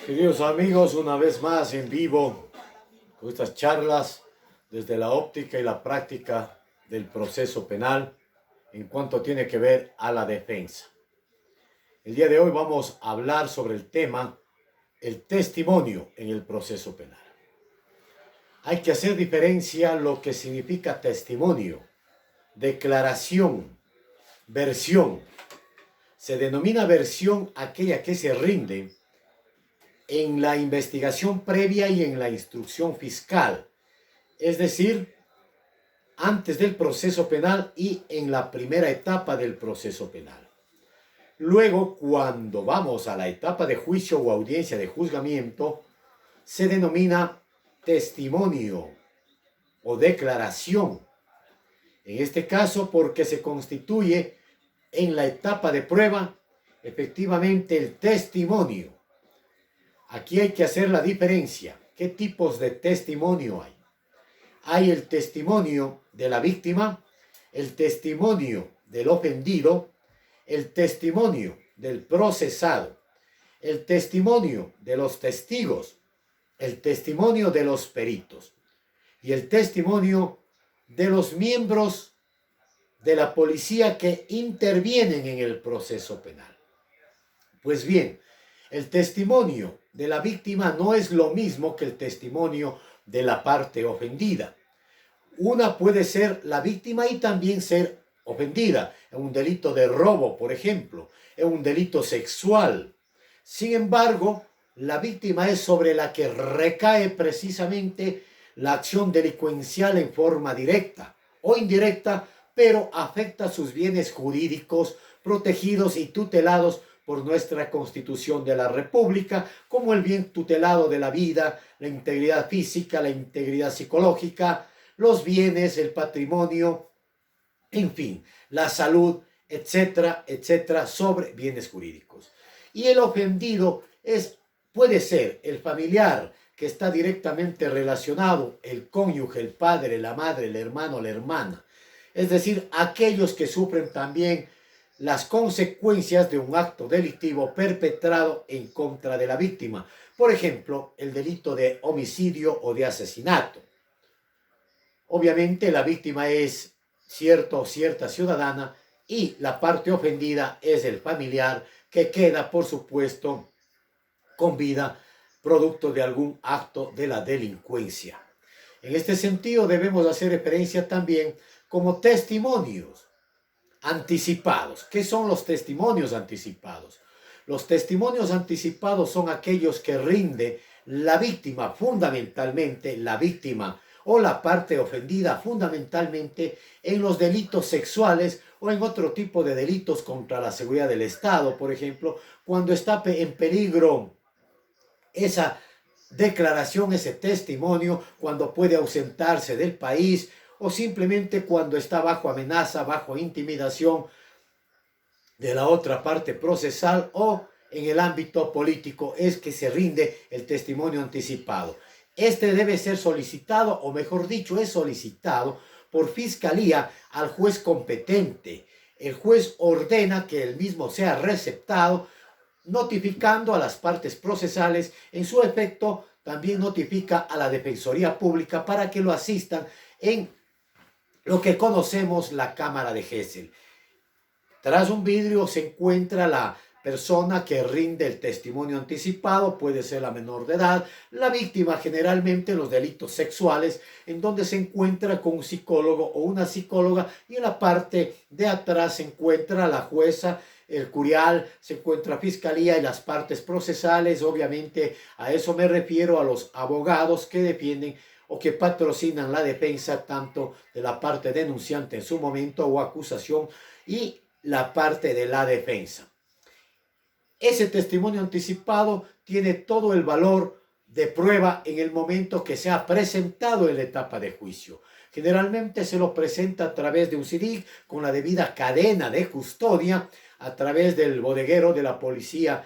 Queridos amigos, una vez más en vivo con estas charlas desde la óptica y la práctica del proceso penal en cuanto tiene que ver a la defensa. El día de hoy vamos a hablar sobre el tema el testimonio en el proceso penal. Hay que hacer diferencia lo que significa testimonio, declaración, versión. Se denomina versión aquella que se rinde en la investigación previa y en la instrucción fiscal, es decir, antes del proceso penal y en la primera etapa del proceso penal. Luego, cuando vamos a la etapa de juicio o audiencia de juzgamiento, se denomina testimonio o declaración. En este caso, porque se constituye en la etapa de prueba, efectivamente, el testimonio. Aquí hay que hacer la diferencia. ¿Qué tipos de testimonio hay? Hay el testimonio de la víctima, el testimonio del ofendido, el testimonio del procesado, el testimonio de los testigos, el testimonio de los peritos y el testimonio de los miembros de la policía que intervienen en el proceso penal. Pues bien, el testimonio de la víctima no es lo mismo que el testimonio de la parte ofendida. Una puede ser la víctima y también ser ofendida en un delito de robo, por ejemplo, en un delito sexual. Sin embargo, la víctima es sobre la que recae precisamente la acción delincuencial en forma directa o indirecta, pero afecta sus bienes jurídicos protegidos y tutelados por nuestra Constitución de la República, como el bien tutelado de la vida, la integridad física, la integridad psicológica, los bienes, el patrimonio, en fin, la salud, etcétera, etcétera, sobre bienes jurídicos. Y el ofendido puede ser el familiar que está directamente relacionado, el cónyuge, el padre, la madre, el hermano, la hermana. Es decir, aquellos que sufren también las consecuencias de un acto delictivo perpetrado en contra de la víctima. Por ejemplo, el delito de homicidio o de asesinato. Obviamente la víctima es cierto o cierta ciudadana y la parte ofendida es el familiar que queda, por supuesto, con vida producto de algún acto de la delincuencia. En este sentido debemos hacer referencia también como testimonios anticipados. ¿Qué son los testimonios anticipados? Los testimonios anticipados son aquellos que rinde la víctima, fundamentalmente la víctima o la parte ofendida, fundamentalmente en los delitos sexuales o en otro tipo de delitos contra la seguridad del Estado, por ejemplo, cuando está en peligro esa declaración, ese testimonio, cuando puede ausentarse del país o simplemente cuando está bajo amenaza, bajo intimidación de la otra parte procesal o en el ámbito político, es que se rinde el testimonio anticipado. Este debe ser solicitado, o mejor dicho, es solicitado por fiscalía al juez competente. El juez ordena que el mismo sea receptado, notificando a las partes procesales. En su efecto, también notifica a la Defensoría Pública para que lo asistan en lo que conocemos la Cámara de Gesell. Tras un vidrio se encuentra la persona que rinde el testimonio anticipado, puede ser la menor de edad, la víctima generalmente en los delitos sexuales, en donde se encuentra con un psicólogo o una psicóloga, y en la parte de atrás se encuentra la jueza, el curial, se encuentra fiscalía y las partes procesales. Obviamente a eso me refiero, a los abogados que defienden o que patrocinan la defensa tanto de la parte denunciante en su momento o acusación y la parte de la defensa. Ese testimonio anticipado tiene todo el valor de prueba en el momento que se ha presentado en la etapa de juicio. Generalmente se lo presenta a través de un CD con la debida cadena de custodia, a través del bodeguero de la policía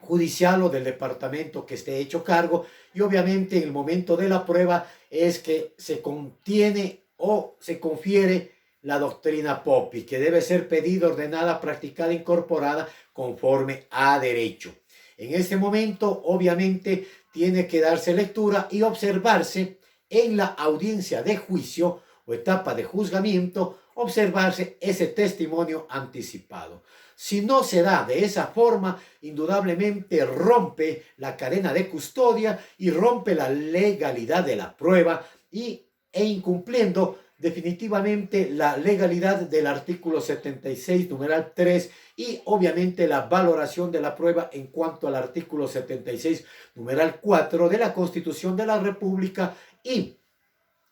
judicial o del departamento que esté hecho cargo, y obviamente en el momento de la prueba es que se contiene o se confiere la doctrina Poppy, que debe ser pedida, ordenada, practicada, incorporada conforme a derecho. En este momento, obviamente, tiene que darse lectura y observarse en la audiencia de juicio o etapa de juzgamiento, observarse ese testimonio anticipado. Si no se da de esa forma, indudablemente rompe la cadena de custodia y rompe la legalidad de la prueba e incumpliendo definitivamente la legalidad del artículo 76, numeral 3, y obviamente la valoración de la prueba en cuanto al artículo 76, numeral 4 de la Constitución de la República y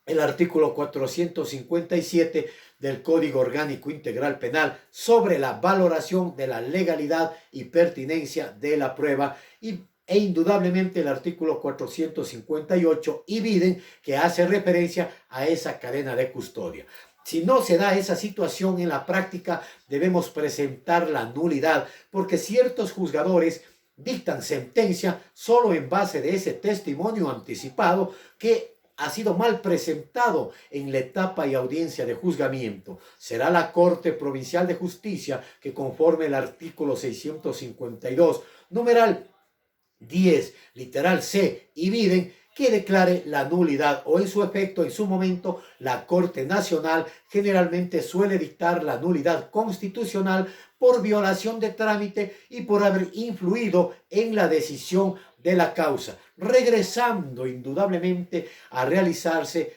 el artículo 457 del Código Orgánico Integral Penal sobre la valoración de la legalidad y pertinencia de la prueba e indudablemente el artículo 458 y Biden, que hace referencia a esa cadena de custodia. Si no se da esa situación en la práctica, debemos presentar la nulidad, porque ciertos juzgadores dictan sentencia solo en base de ese testimonio anticipado que ha sido mal presentado en la etapa y audiencia de juzgamiento. Será la Corte Provincial de Justicia que, conforme el artículo 652, numeral 10, literal C y Biden, que declare la nulidad o en su efecto, en su momento, la Corte Nacional generalmente suele dictar la nulidad constitucional por violación de trámite y por haber influido en la decisión de la causa, regresando indudablemente a realizarse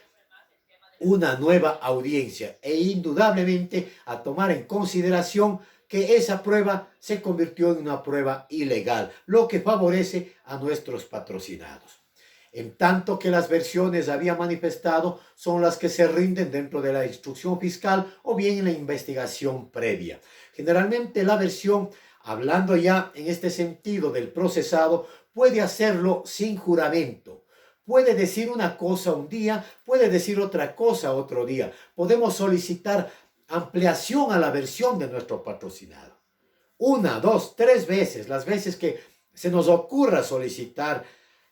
una nueva audiencia e indudablemente a tomar en consideración que esa prueba se convirtió en una prueba ilegal, lo que favorece a nuestros patrocinados. En tanto que las versiones había manifestado son las que se rinden dentro de la instrucción fiscal o bien en la investigación previa. Generalmente la versión, hablando ya en este sentido del procesado, puede hacerlo sin juramento. Puede decir una cosa un día, puede decir otra cosa otro día. Podemos solicitar ampliación a la versión de nuestro patrocinado. 1, 2, 3 veces, las veces que se nos ocurra solicitar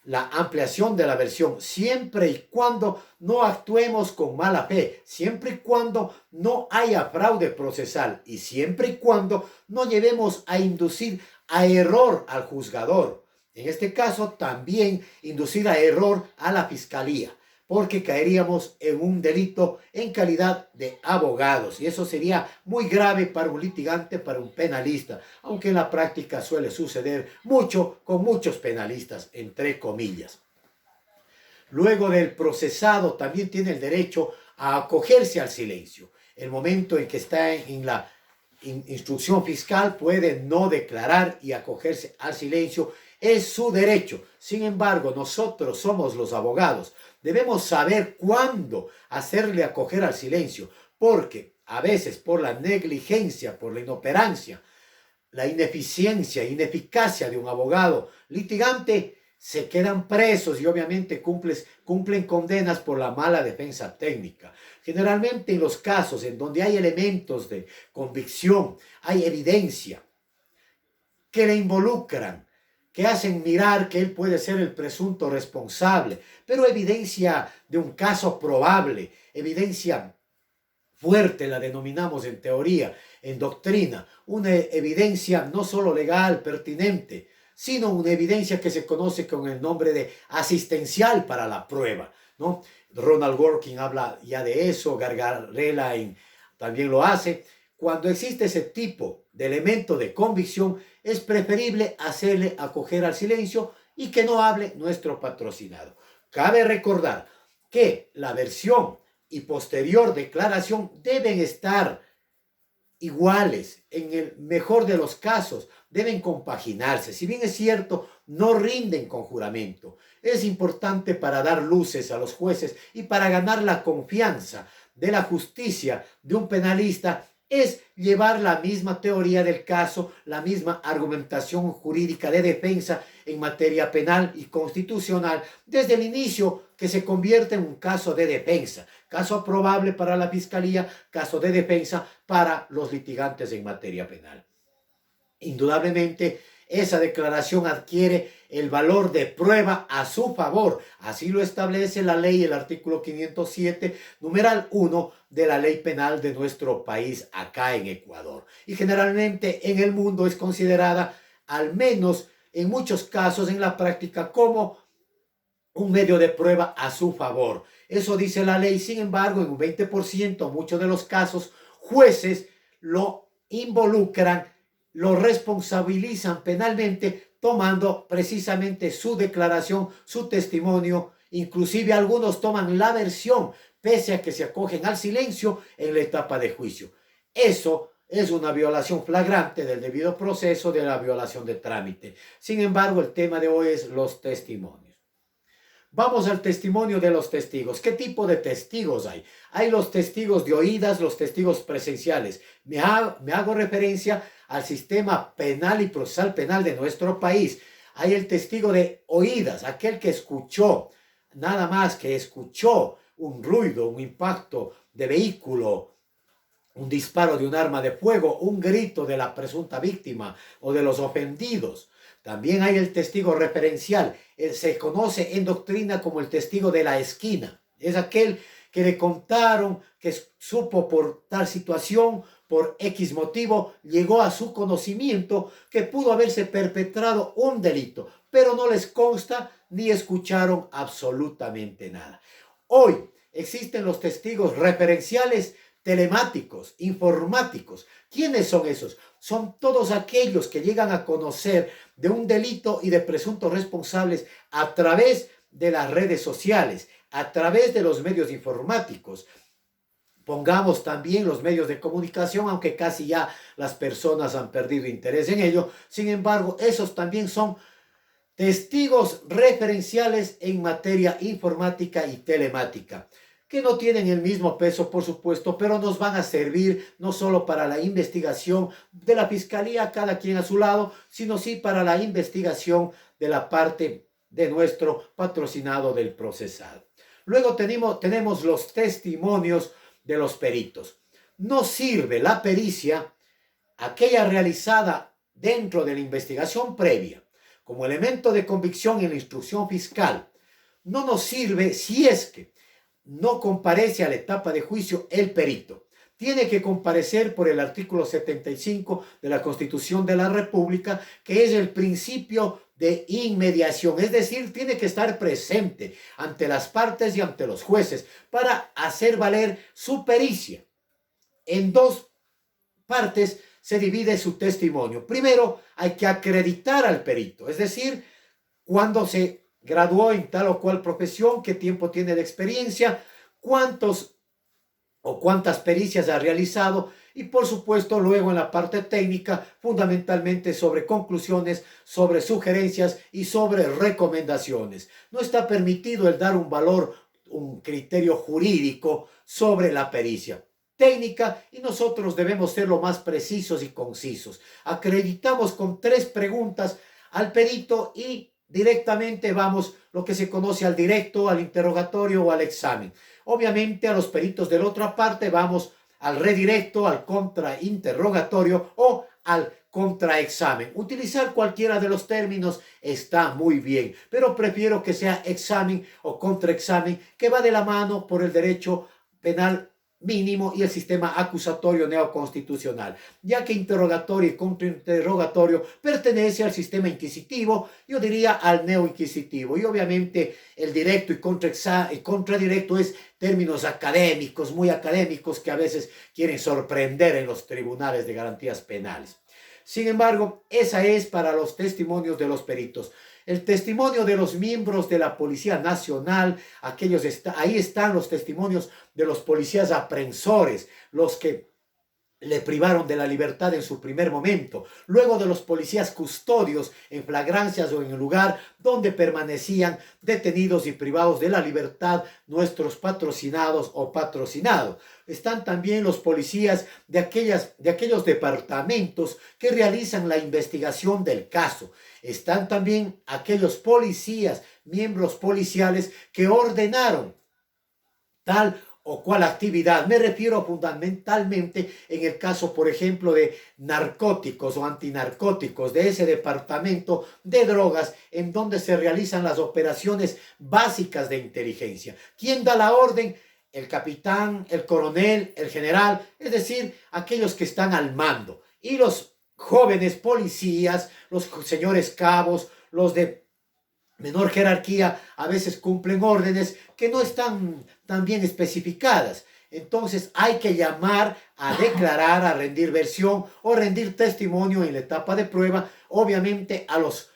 la ampliación de la versión, siempre y cuando no actuemos con mala fe, siempre y cuando no haya fraude procesal y siempre y cuando no llevemos a inducir a error al juzgador. En este caso, también inducir a error a la fiscalía, porque caeríamos en un delito en calidad de abogados. Y eso sería muy grave para un litigante, para un penalista, aunque en la práctica suele suceder mucho con muchos penalistas, entre comillas. Luego del procesado también tiene el derecho a acogerse al silencio. El momento en que está en la instrucción fiscal puede no declarar y acogerse al silencio. Es su derecho. Sin embargo, nosotros somos los abogados. Debemos saber cuándo hacerle acoger al silencio, porque a veces por la negligencia, por la inoperancia, la ineficiencia, ineficacia de un abogado litigante, se quedan presos y obviamente cumplen condenas por la mala defensa técnica. Generalmente en los casos en donde hay elementos de convicción, hay evidencia que le involucran, que hacen mirar que él puede ser el presunto responsable, pero evidencia de un caso probable, evidencia fuerte la denominamos en teoría, en doctrina, una evidencia no solo legal, pertinente, sino una evidencia que se conoce con el nombre de asistencial para la prueba, ¿no? Ronald Dworkin habla ya de eso, Gargarella también lo hace. Cuando existe ese tipo de elemento de convicción, es preferible hacerle acoger al silencio y que no hable nuestro patrocinado. Cabe recordar que la versión y posterior declaración deben estar iguales, en el mejor de los casos, deben compaginarse. Si bien es cierto, no rinden con juramento. Es importante para dar luces a los jueces y para ganar la confianza de la justicia de un penalista es llevar la misma teoría del caso, la misma argumentación jurídica de defensa en materia penal y constitucional desde el inicio, que se convierte en un caso de defensa, caso probable para la fiscalía, caso de defensa para los litigantes en materia penal. Indudablemente, esa declaración adquiere el valor de prueba a su favor. Así lo establece la ley, el artículo 507, numeral 1 de la ley penal de nuestro país acá en Ecuador. Y generalmente en el mundo es considerada al menos en muchos casos en la práctica como un medio de prueba a su favor. Eso dice la ley. Sin embargo, en un 20%, muchos de los casos, jueces lo involucran, lo responsabilizan penalmente, tomando precisamente su declaración, su testimonio. Inclusive algunos toman la versión, pese a que se acogen al silencio en la etapa de juicio. Eso es una violación flagrante del debido proceso, de la violación de trámite. Sin embargo, el tema de hoy es los testimonios. Vamos al testimonio de los testigos. ¿Qué tipo de testigos hay? Hay los testigos de oídas, los testigos presenciales. Me hago referencia al sistema penal y procesal penal de nuestro país. Hay el testigo de oídas, aquel que escuchó, nada más que escuchó un ruido, un impacto de vehículo, un disparo de un arma de fuego, un grito de la presunta víctima o de los ofendidos. También hay el testigo referencial. Se conoce en doctrina como el testigo de la esquina. Es aquel que le contaron, que supo por tal situación, por X motivo, llegó a su conocimiento que pudo haberse perpetrado un delito, pero no les consta ni escucharon absolutamente nada. Hoy existen los testigos referenciales telemáticos, informáticos. ¿Quiénes son esos? Son todos aquellos que llegan a conocer de un delito y de presuntos responsables a través de las redes sociales, a través de los medios informáticos. Pongamos también los medios de comunicación, aunque casi ya las personas han perdido interés en ello. Sin embargo, esos también son testigos referenciales en materia informática y telemática, que no tienen el mismo peso, por supuesto, pero nos van a servir no solo para la investigación de la fiscalía, cada quien a su lado, sino sí para la investigación de la parte de nuestro patrocinado del procesado. Luego tenemos los testimonios de los peritos. No sirve la pericia, aquella realizada dentro de la investigación previa, como elemento de convicción en la instrucción fiscal. No nos sirve si es que no comparece a la etapa de juicio el perito. Tiene que comparecer por el artículo 75 de la Constitución de la República, que es el principio de inmediación. Es decir, tiene que estar presente ante las partes y ante los jueces para hacer valer su pericia. En dos partes se divide su testimonio. Primero, hay que acreditar al perito, es decir, cuándo se graduó en tal o cual profesión, qué tiempo tiene de experiencia, cuántos o cuántas pericias ha realizado y por supuesto luego en la parte técnica fundamentalmente sobre conclusiones, sobre sugerencias y sobre recomendaciones. No está permitido el dar un valor, un criterio jurídico sobre la pericia técnica y nosotros debemos ser lo más precisos y concisos. Acreditamos con 3 preguntas al perito y directamente vamos lo que se conoce al directo, al interrogatorio o al examen. Obviamente a los peritos de la otra parte vamos al redirecto, al contrainterrogatorio o al contraexamen. Utilizar cualquiera de los términos está muy bien, pero prefiero que sea examen o contraexamen, que va de la mano por el derecho penal mínimo y el sistema acusatorio neoconstitucional, ya que interrogatorio y contrainterrogatorio pertenece al sistema inquisitivo, yo diría al neoinquisitivo, y obviamente el directo y contradirecto es términos académicos, muy académicos, que a veces quieren sorprender en los tribunales de garantías penales. Sin embargo, esa es para los testimonios de los peritos. El testimonio de los miembros de la Policía Nacional, ahí están los testimonios de los policías aprensores, los que le privaron de la libertad en su primer momento, luego de los policías custodios en flagrancias o en el lugar donde permanecían detenidos y privados de la libertad nuestros patrocinados o patrocinados. Están también los policías de aquellos departamentos que realizan la investigación del caso. Están también aquellos policías, miembros policiales que ordenaron tal o cual actividad. Me refiero fundamentalmente en el caso, por ejemplo, de narcóticos o antinarcóticos, de ese departamento de drogas en donde se realizan las operaciones básicas de inteligencia. ¿Quién da la orden? El capitán, el coronel, el general, es decir, aquellos que están al mando. Y los jóvenes policías, los señores cabos, los de menor jerarquía, a veces cumplen órdenes que no están tan bien especificadas. Entonces hay que llamar a declarar, a rendir versión o rendir testimonio en la etapa de prueba, obviamente a los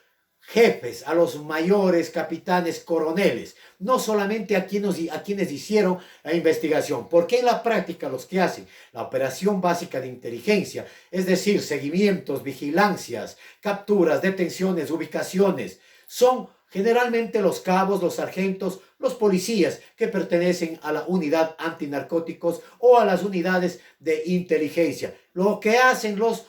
jefes, a los mayores, capitanes, coroneles, no solamente a quienes hicieron la investigación, porque en la práctica los que hacen la operación básica de inteligencia, es decir, seguimientos, vigilancias, capturas, detenciones, ubicaciones, son generalmente los cabos, los sargentos, los policías que pertenecen a la unidad antinarcóticos o a las unidades de inteligencia. Lo que hacen los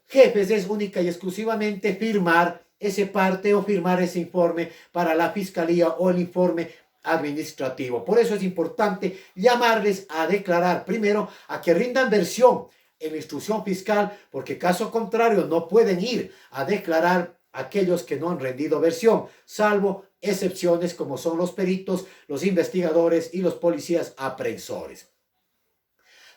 jefes es única y exclusivamente firmar ese parte o firmar ese informe para la fiscalía o el informe administrativo. Por eso es importante llamarles a declarar primero, a que rindan versión en la instrucción fiscal, porque caso contrario no pueden ir a declarar aquellos que no han rendido versión, salvo excepciones como son los peritos, los investigadores y los policías aprensores.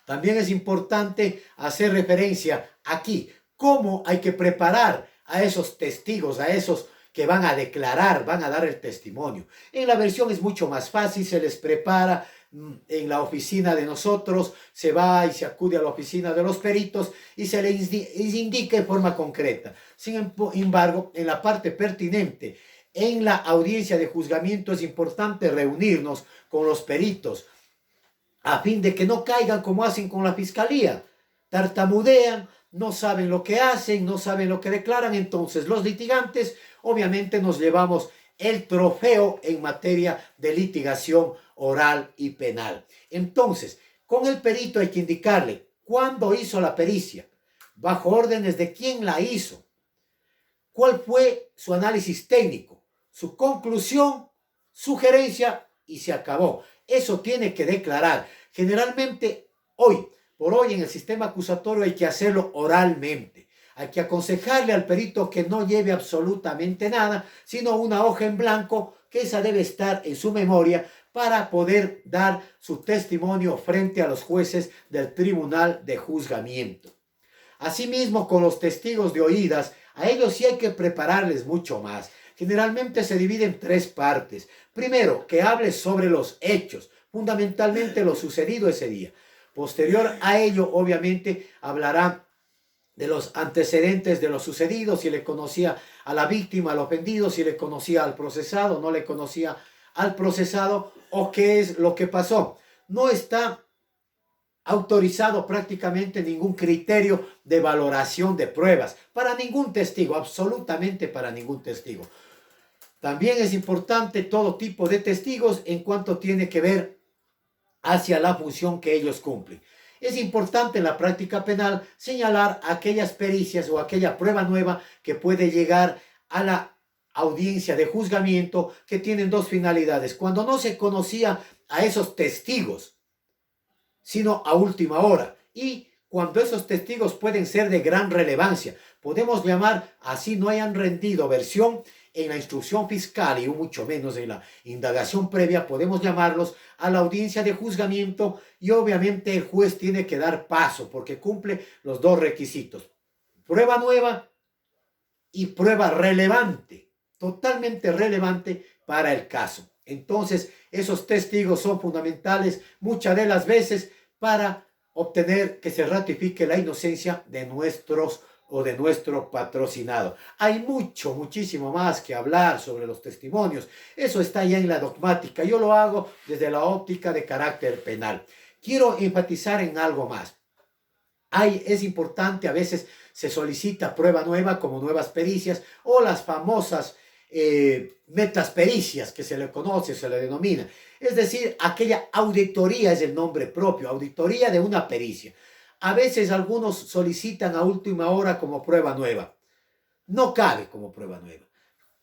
También es importante hacer referencia aquí cómo hay que preparar a esos testigos, a esos que van a declarar, van a dar el testimonio. En la versión es mucho más fácil, se les prepara en la oficina de nosotros, se va y se acude a la oficina de los peritos y se les indica en forma concreta. Sin embargo, en la parte pertinente, en la audiencia de juzgamiento es importante reunirnos con los peritos a fin de que no caigan como hacen con la fiscalía, tartamudean, no saben lo que hacen, no saben lo que declaran. Entonces los litigantes obviamente nos llevamos el trofeo en materia de litigación oral y penal. Entonces, con el perito hay que indicarle cuándo hizo la pericia, bajo órdenes de quién la hizo, cuál fue su análisis técnico, su conclusión, sugerencia y se acabó. Eso tiene que declarar. Generalmente por hoy en el sistema acusatorio hay que hacerlo oralmente. Hay que aconsejarle al perito que no lleve absolutamente nada, sino una hoja en blanco, que esa debe estar en su memoria para poder dar su testimonio frente a los jueces del tribunal de juzgamiento. Asimismo, con los testigos de oídas, a ellos sí hay que prepararles mucho más. Generalmente se divide en tres partes. Primero, que hable sobre los hechos, fundamentalmente lo sucedido ese día. Posterior a ello, obviamente, hablará de los antecedentes de lo sucedido, si le conocía a la víctima, al ofendido, si le conocía al procesado, no le conocía al procesado, o qué es lo que pasó. No está autorizado prácticamente ningún criterio de valoración de pruebas para ningún testigo, absolutamente para ningún testigo. También es importante todo tipo de testigos en cuanto tiene que ver hacia la función que ellos cumplen. Es importante en la práctica penal señalar aquellas pericias o aquella prueba nueva que puede llegar a la audiencia de juzgamiento, que tienen dos finalidades. Cuando no se conocía a esos testigos, sino a última hora, y cuando esos testigos pueden ser de gran relevancia, podemos llamar, así no hayan rendido versión en la instrucción fiscal y mucho menos en la indagación previa, podemos llamarlos a la audiencia de juzgamiento, y obviamente el juez tiene que dar paso porque cumple los dos requisitos: prueba nueva y prueba relevante, totalmente relevante para el caso. Entonces, esos testigos son fundamentales muchas de las veces para obtener que se ratifique la inocencia de nuestro patrocinado. Hay muchísimo más que hablar sobre los testimonios. Eso está ya en la dogmática. Yo lo hago desde la óptica de carácter penal. Quiero enfatizar en algo más. Es importante, a veces se solicita prueba nueva como nuevas pericias o las famosas metapericias que se le conoce, se le denomina. Es decir, aquella auditoría es el nombre propio, auditoría de una pericia. A veces algunos solicitan a última hora como prueba nueva. No cabe como prueba nueva.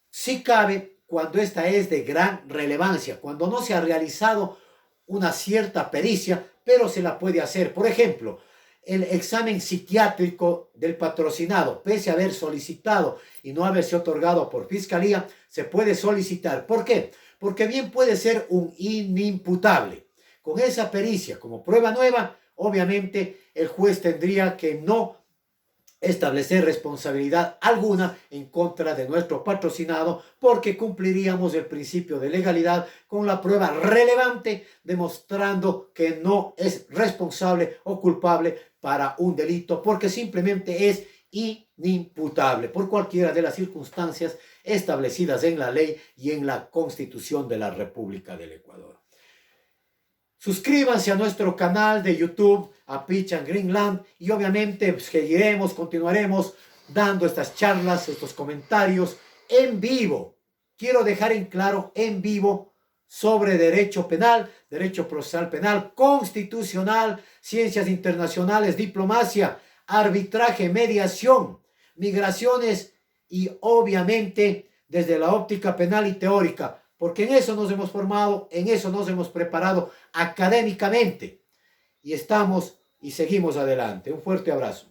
Sí cabe cuando esta es de gran relevancia, cuando no se ha realizado una cierta pericia, pero se la puede hacer. Por ejemplo, el examen psiquiátrico del patrocinado, pese a haber solicitado y no haberse otorgado por fiscalía, se puede solicitar. ¿Por qué? Porque bien puede ser un inimputable. Con esa pericia como prueba nueva, obviamente el juez tendría que no establecer responsabilidad alguna en contra de nuestro patrocinado, porque cumpliríamos el principio de legalidad con la prueba relevante demostrando que no es responsable o culpable para un delito, porque simplemente es inimputable por cualquiera de las circunstancias establecidas en la ley y en la Constitución de la República del Ecuador. Suscríbanse a nuestro canal de YouTube, a Pitch and Greenland, y obviamente pues, seguiremos, continuaremos dando estas charlas, estos comentarios en vivo. Quiero dejar en claro, en vivo, sobre derecho penal, derecho procesal penal, constitucional, ciencias internacionales, diplomacia, arbitraje, mediación, migraciones y obviamente desde la óptica penal y teórica, porque en eso nos hemos formado, en eso nos hemos preparado académicamente y estamos y seguimos adelante. Un fuerte abrazo.